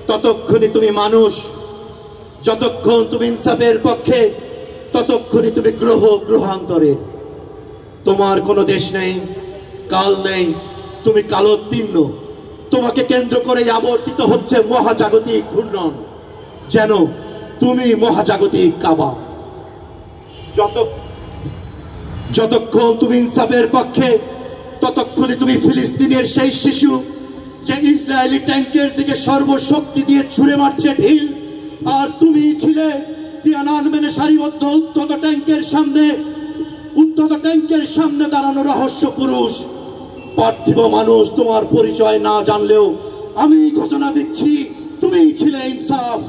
ততক্ষণই তুমি মানুষ। যতক্ষণ তুমি ইনসাফের পক্ষে ততক্ষণই তুমি গ্রহান্তরে। তোমার কোনো দেশ নেই, কাল নেই, তুমি কালোত্তীর্ণ। তোমাকে কেন্দ্র করে আবর্তিত হচ্ছে মহাজাগতিক ঘূর্ণন, যেন তুমি মহাজাগতিক কাবা। যতক্ষণ তুমি ইনসাফের পক্ষে ততক্ষণই তুমি ফিলিস্তিনের সেই শিশু যে ইসরায়েলি ট্যাঙ্কের দিকে সর্বশক্তি দিয়ে ছুঁড়ে মারছে ঢিল, আর তুমি ছিলে তিয়ানানমেনে সারিবদ্ধ উদ্ধত ট্যাঙ্কের সামনে দাঁড়ানো রহস্য পুরুষ। পার্থিব মানুষ তোমার পরিচয় না জানলেও আমি ঘোষণা দিচ্ছি, তুমি ছিলে ইনসাফ।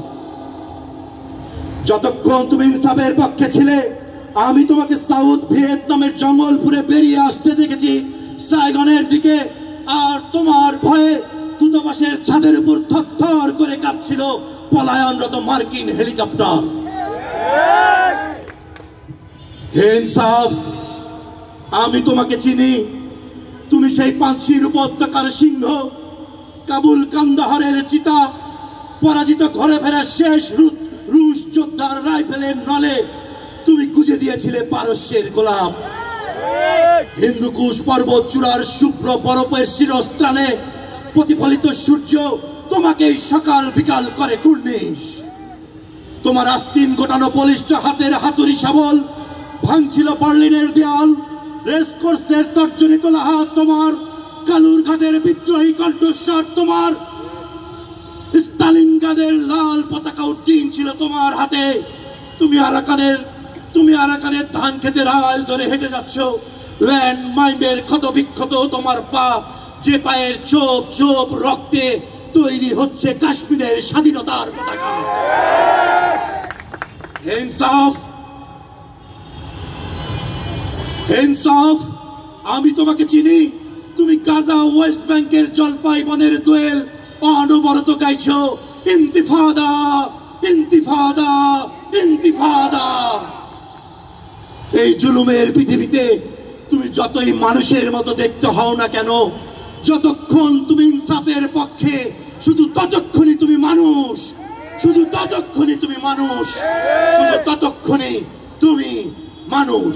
যতক্ষণ তুমি ইনসাফের পক্ষে ছিলে, আমি তোমাকে সাউথ ভিয়েতনামের জঙ্গলপুরে বেরিয়ে আসতে দেখেছি সাইগনের দিকে, আর তোমার ভয়ে দূতাবাসের ছাদের উপর থরথর করে কাঁপছিল পলায়নরত মার্কিন হেলিকপ্টার। হে ইনসাফ, আমি তোমাকে চিনি। তুমি সেই পাঁচশির উপত্যকার সিংহ, কাবুল কান্দাহারের চিতা, পরাজিত ঘরে ফেরা শেষ রুশ যোদ্ধার রাইফেলের নলে তুমি গুজে দিয়েছিলে পারস্যের গোলাপ। হিন্দুকুশ পর্বত চূড়ার শুভ্র বরফের শিরস্ত্রাণে প্রতিফলিত সূর্য তোমাকেই সকাল বিকাল করে কুর্নিশ। তোমার আস্তিন গোটানো বলিষ্ঠ হাতের হাতুড়ি শাবল ভাঙছিল বার্লিনের দেয়াল। রেসকোর্সের তর্জনী তোলা হাত তোমার, কালুর ঘাটের বিদ্রোহী কণ্ঠস্বর তোমার, স্টালিনগ্রাদের লাল পতাকা উড্ডীন ছিল তোমার হাতে। তুমি আরাকানের ধান খেতের আল ধরে হেঁটে যাচ্ছ। ল্যান্ড মাইনের ক্ষত বিক্ষত তোমার পা, যে পায়ের চোপ চোপ রক্তে তৈরি হচ্ছে কাশ্মীরের স্বাধীনতার পতাকা। ইনসাফ, আমি তোমাকে চিনি। তুমি গাজা ওয়েস্ট ব্যাংকের জলপাই বনের দোয়েল অনবরত গাইছো ইন্তিফাদা ইন্তিফাদা ইন্তিফাদা। এই জুলুমের পৃথিবীতে তুমি যতই মানুষের মতো দেখতে হও না কেন, যতক্ষণ তুমি ইনসাফের পক্ষে, শুধু ততক্ষণই তুমি মানুষ, শুধু ততক্ষণই তুমি মানুষ, শুধু ততক্ষণই তুমি মানুষ।